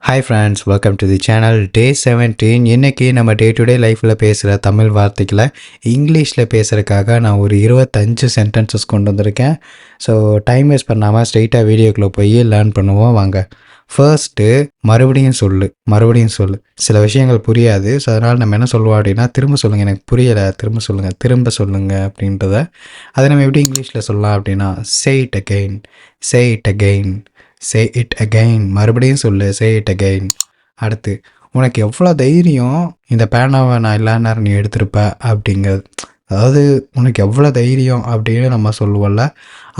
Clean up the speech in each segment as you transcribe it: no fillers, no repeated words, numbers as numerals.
Hi friends, welcome to the channel. Day 17. இன்றைக்கி நம்ம day to day லைஃப்பில் பேசுகிற தமிழ் வார்த்தைகளை இங்கிலீஷில் பேசுகிறதுக்காக நான் ஒரு 25 சென்டென்சஸ் கொண்டு வந்திருக்கேன். ஸோ டைம் வேஸ்ட் பண்ணாமல் ஸ்ட்ரெயிட்டாக வீடியோக்குள்ளே போய் லேர்ன் பண்ணுவோம் வாங்க. ஃபர்ஸ்ட்டு மறுபடியும் சொல்லு. சில விஷயங்கள் புரியாது. ஸோ அதனால் நம்ம என்ன சொல்லுவோம் அப்படின்னா, திரும்ப சொல்லுங்கள், எனக்கு புரியலை, திரும்ப சொல்லுங்கள் அப்படின்றத. அதை நம்ம எப்படி இங்கிலீஷில் சொல்லலாம் அப்படின்னா, say it again, மறுபடியும் சொல்லு, say it again. அடுத்து, உனக்கு எவ்வளோ தைரியம் இந்த பேனாவை நான் எல்லா நேரம் நீ எடுத்திருப்ப அப்படிங்கிறது. அதாவது உனக்கு எவ்வளோ தைரியம் அப்படின்னு நம்ம சொல்லுவோம்ல,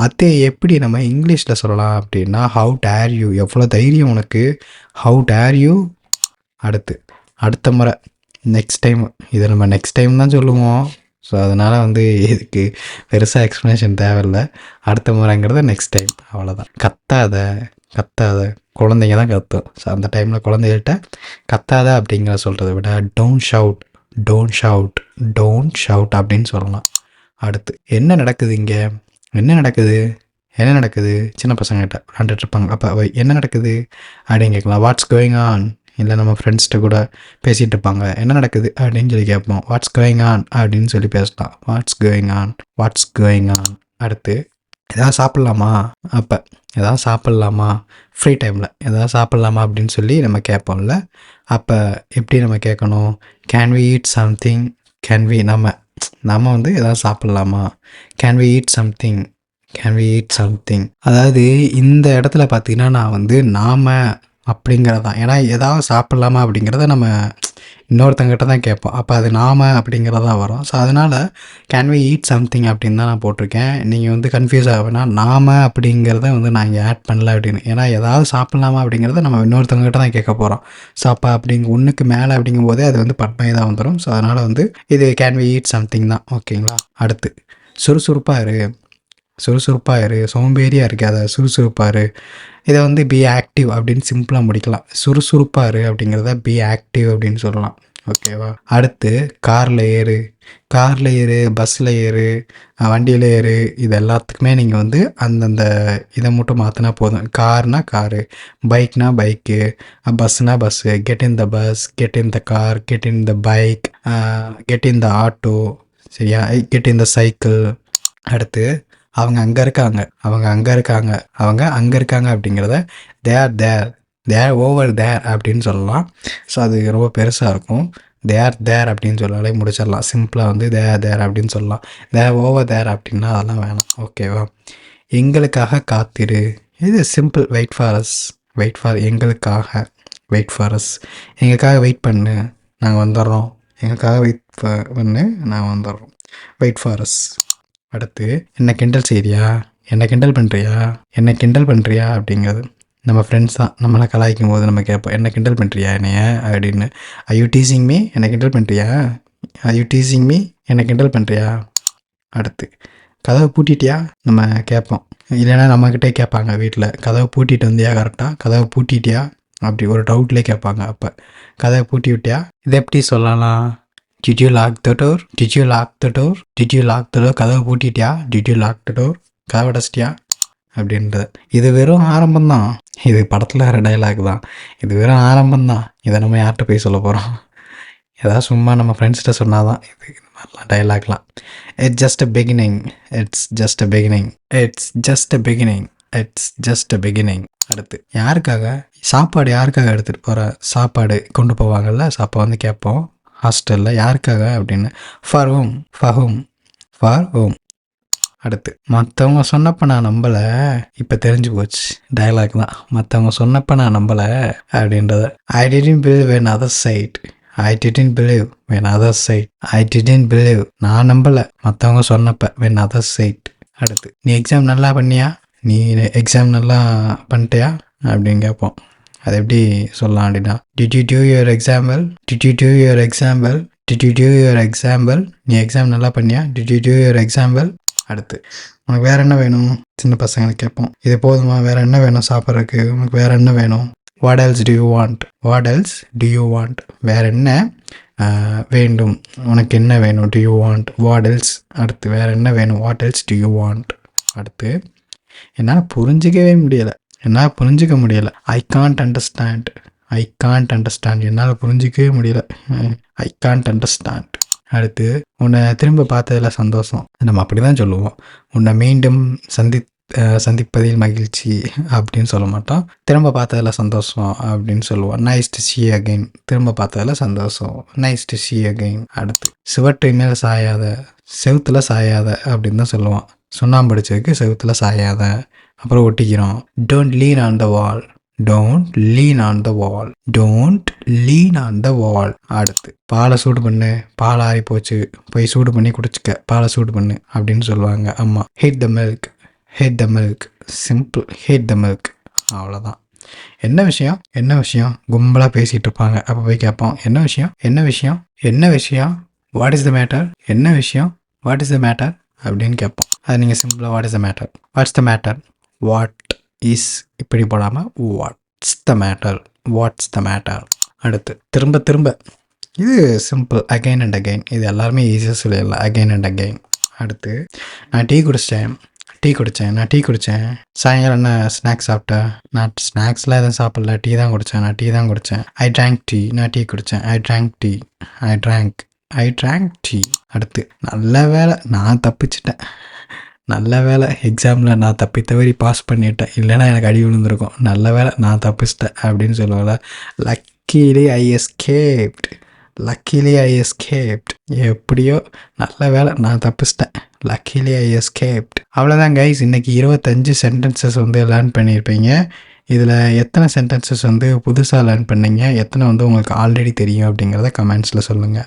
அதே எப்படி நம்ம இங்கிலீஷில் சொல்லலாம் அப்படின்னா, how dare you, எவ்வளோ தைரியம் உனக்கு, how dare you. அடுத்த முறை, நெக்ஸ்ட் டைம், இதை நம்ம நெக்ஸ்ட் டைம் தான் சொல்லுவோம். ஸோ அதனால் இதுக்கு பெருசாக எக்ஸ்ப்ளனேஷன் தேவையில்லை. அடுத்த முறைங்கிறத நெக்ஸ்ட் டைம், அவ்வளோதான். கத்தாத குழந்தைங்க தான் கத்தும். ஸோ அந்த டைமில் குழந்தைகிட்ட கத்தாத அப்படிங்கிற சொல்கிறத விட டோன்ட் ஷவுட் அப்படின்னு சொல்லலாம். அடுத்து, என்ன நடக்குது சின்ன பசங்ககிட்ட விளாண்டுட்டு இருப்பாங்க. அப்போ என்ன நடக்குது அப்படின்னு கேட்கலாம், வாட்ஸ் கோயிங் ஆன். இல்லை நம்ம ஃப்ரெண்ட்ஸ்கிட்ட கூட பேசிகிட்டு இருப்பாங்க, என்ன நடக்குது அப்படின்னு சொல்லி கேட்போம், வாட்ஸ் கோயிங் ஆன் அப்படின்னு சொல்லி பேசலாம், வாட்ஸ் கோயிங் ஆன். அடுத்து, எதாவது சாப்பிட்லாமா ஃப்ரீ டைமில் எதாவது சாப்பிட்லாமா அப்படின்னு சொல்லி நம்ம கேட்போம்ல. அப்போ எப்படி நம்ம கேட்கணும், கேன் வி ஈட் சம்திங், நம்ம எதாவது சாப்பிட்லாமா, கேன் வி ஈட் சம்திங். அதாவது இந்த இடத்துல பார்த்திங்கன்னா நான் நாம் அப்படிங்கிறது தான். ஏன்னா எதாவது சாப்பிட்லாமா அப்படிங்கிறத நம்ம இன்னொருத்தங்கிட்ட தான் கேட்போம். அப்போ அது நாம் அப்படிங்கிறதா வரும். ஸோ அதனால் கேன் வி ஈட் சம்திங் அப்படின்னு தான் நான் போட்டிருக்கேன். நீங்கள் கன்ஃபியூஸ் ஆகுனா, நாம் அப்படிங்கிறத நான் இங்கே ஆட் பண்ணல அப்படின்னு. ஏன்னா எதாவது சாப்பிட்லாமா அப்படிங்கிறத நம்ம இன்னொருத்தவங்ககிட்ட தான் கேட்க போகிறோம். ஸோ அப்போ ஒன்றுக்கு மேலே அப்படிங்கும்போதே அது பட்மையாக தான் வந்துடும். ஸோ அதனால் இது கேன் வி ஈட் சம்திங் தான். ஓகேங்களா. அடுத்து, சுறுசுறுப்பாக இரு, சோம்பேறியாக இருக்காத, சுறுசுறுப்பாக இரு. இதை பி ஆக்டிவ் அப்படின்னு சிம்பிளாக முடிக்கலாம். சுறுசுறுப்பாக இரு அப்படிங்கிறத பி ஆக்டிவ் அப்படின்னு சொல்லலாம். ஓகேவா. அடுத்து, காரில் ஏறு, பஸ்ஸில் ஏறு, வண்டியில் ஏறு. இது எல்லாத்துக்குமே நீங்கள் அந்தந்த இதை மட்டும் மாற்றினா போதும். கார்னா காரு, பைக்னா பைக்கு, பஸ்ஸுனா bus. Get in the bus, get in the car, get in the bike, get in the auto. சரியா, கெட் இன் த சைக்கிள். அடுத்து, அவங்க அங்கே இருக்காங்க அப்படிங்கிறத தேர் ஓவர் தேர் அப்படின்னு சொல்லலாம். ஸோ அது ரொம்ப பெருசாக இருக்கும். தேர் அப்படின்னு சொன்னாலே முடிச்சிடலாம். சிம்பிளாக தேர் அப்படின்னு சொல்லலாம். ஓவர் தேர் அப்படின்னா அதெல்லாம் வேணாம். ஓகேவா. எங்களுக்காக காத்திரு, இது சிம்பிள். வெயிட் ஃபார் எங்களுக்காக வெயிட் பண்ணு, நாங்கள் வந்துடுறோம். எங்களுக்காக வெயிட் பண்ணு, நாங்கள் வந்துடுறோம். Wait for us. அடுத்து, என்ன கிண்டல் பண்ணுறியா அப்படிங்கிறது நம்ம ஃப்ரெண்ட்ஸ் தான் நம்மளை கலாய்க்கும் போது நம்ம கேட்போம், என்ன கிண்டல் பண்ணுறியா என்னைய அப்படின்னு. ஐ யூ டீசிங் மீ, என்ன கிண்டல் பண்ணுறியா. அடுத்து, கதவை பூட்டிட்டியா நம்ம கேட்போம். இல்லைன்னா நம்மக்கிட்டே கேட்பாங்க வீட்டில், கதவை பூட்டிட்டு வந்தியா, கரெக்டாக கதவை பூட்டிட்டியா அப்படி ஒரு டவுட்லேயே கேட்பாங்க. அப்போ கதவை பூட்டி விட்டியா, இதை எப்படி சொல்லலாம், Did you lock the door? கதவை பூட்டிட்டியா, கதவை அடைச்சிட்டியா அப்படின்றது. இது வெறும் ஆரம்பம்தான். இது படத்தில் வர டைலாக் தான். இது வெறும் ஆரம்பம்தான். இதை நம்ம யார்கிட்ட போய் சொல்ல போகிறோம். ஏதாவது சும்மா நம்ம ஃப்ரெண்ட்ஸ்கிட்ட சொன்னால் தான் இது மாதிரிலாம் டைலாக்லாம். It's just a beginning. அடுத்து, சாப்பாடு யாருக்காக எடுத்துகிட்டு போகிற, சாப்பாடு கொண்டு போவாங்கள்ல. அப்போ கேட்போம் ஹாஸ்டலில், யாருக்காக அப்படின்னு. For home. அடுத்து, மற்றவங்க சொன்னப்போ நான் நம்பலை, இப்போ தெரிஞ்சு போச்சு டயலாக் தான். மற்றவங்க சொன்னப்போ நான் நம்பலை அப்படின்றத. ஐ டிடன்ட் பிலீவ் நான் நம்பலை மற்றவங்க சொன்னப்போ வென் அதர் சைட். அடுத்து, நீ எக்ஸாம் நல்லா பண்ணிட்டியா அப்படின்னு கேட்போம். அது எப்படி சொல்லலாம் அப்படின்னா, Did you do your exam well? நீ எக்ஸாம் நல்லா பண்ணியா, Did you do your exam well? அடுத்து, உனக்கு வேறு என்ன வேணும், சின்ன பசங்களுக்கு கேட்போம். இது போதுமா, வேறு என்ன வேணும் சாப்பிட்றதுக்கு, உனக்கு வேறு என்ன வேணும். What else do you want? வேறு என்ன வேண்டும், உனக்கு என்ன வேணும், do you want. What else. அடுத்து, வேறு என்ன வேணும், what else do you want. அடுத்து, என்னால் புரிஞ்சிக்க முடியலை, I can't understand I can't understand, என்னால் புரிஞ்சிக்கவே முடியல. I can't understand. அடுத்து, உன்னை திரும்ப பார்த்ததில் சந்தோஷம். நம்ம அப்படி தான் சொல்லுவோம். உன்னை மீண்டும் சந்திப்பதில் மகிழ்ச்சி அப்படின்னு சொல்ல மாட்டோம். திரும்ப பார்த்ததில் சந்தோஷம் அப்படின்னு சொல்லுவோம். Nice to see again. திரும்ப பார்த்ததில் சந்தோஷம். Nice to see again. அடுத்து, சுவற்றை மேலே சாயாத, செவுத்துல சாயாத அப்படின்னு தான் சொல்லுவோம். சுண்ணாம்பு அடிச்சதுக்கு செவுத்துல சாயாத. அப்புறம் ஒட்டிக்கிறோம். Don't lean on the wall. Don't lean on the wall. Don't lean on the wall. அடுத்து, பாலை சூடு பண்ணு, பால் ஆறி போச்சு, போய் சூடு பண்ணி குடிச்சிக்க, பாலை சூடு பண்ணு அப்படின்னு சொல்லுவாங்க அம்மா. Heat the milk. Heat the milk. Simple. Heat the milk. அவ்வளோதான். என்ன விஷயம், என்ன விஷயம், கும்பலாக பேசிகிட்டு இருப்பாங்க. அப்போ போய் கேட்போம், என்ன விஷயம், என்ன விஷயம், என்ன விஷயம், வாட் இஸ் த மேட்டர், என்ன விஷயம், வாட் இஸ் த மேட்டர் அப்படின்னு கேட்போம். அது நீங்கள் சிம்பிளாக what is the matter, what's the matter, what is இப்படி போடாமல் what's the matter, what's the matter. அடுத்து, திரும்ப திரும்ப. இது சிம்பிள். Again and again. இது எல்லாருமே ஈஸியாக சொல்லிடலாம். Again and again. அடுத்து, நான் டீ குடிச்சிட்டேன், நான் டீ குடித்தேன். சாயங்காலம் என்ன ஸ்நாக்ஸ் சாப்பிட்டேன், நான் ஸ்நாக்ஸ்லாம் எதுவும் சாப்பிடல, டீ தான் குடித்தேன், நான் டீ தான் குடித்தேன். ஐ ட்ராங்க் டீ, நான் டீ குடித்தேன். ஐ ட்ராங்க் டீ, ஐ ட்ராங்க் டீ. அடுத்து, நல்ல வேலை நான் தப்பிச்சிட்டேன், நல்ல வேலை எக்ஸாமில் நான் தவறி பாஸ் பண்ணிட்டேன், இல்லைன்னா எனக்கு அடி விழுந்திருக்கும், நல்ல வேலை நான் தப்பிச்சிட்டேன் அப்படின்னு சொல்லுவாங்க. லக்கிலி ஐ எஸ்கேப்ட், லக்கிலி ஐ எஸ்கேப்ட். எப்படியோ நல்ல வேலை நான் தப்பிச்சிட்டேன், லக்கிலி ஐ எஸ்கேப்ட். அவ்வளோதான் கைஸ். இன்றைக்கி 25 சென்டென்சஸ் வந்து லேர்ன் பண்ணியிருப்பீங்க. இதில் எத்தனை சென்டென்சஸ் வந்து புதுசாக லேர்ன் பண்ணீங்க, எத்தனை வந்து உங்களுக்கு ஆல்ரெடி தெரியும் அப்படிங்கிறத கமெண்ட்ஸில் சொல்லுங்கள்.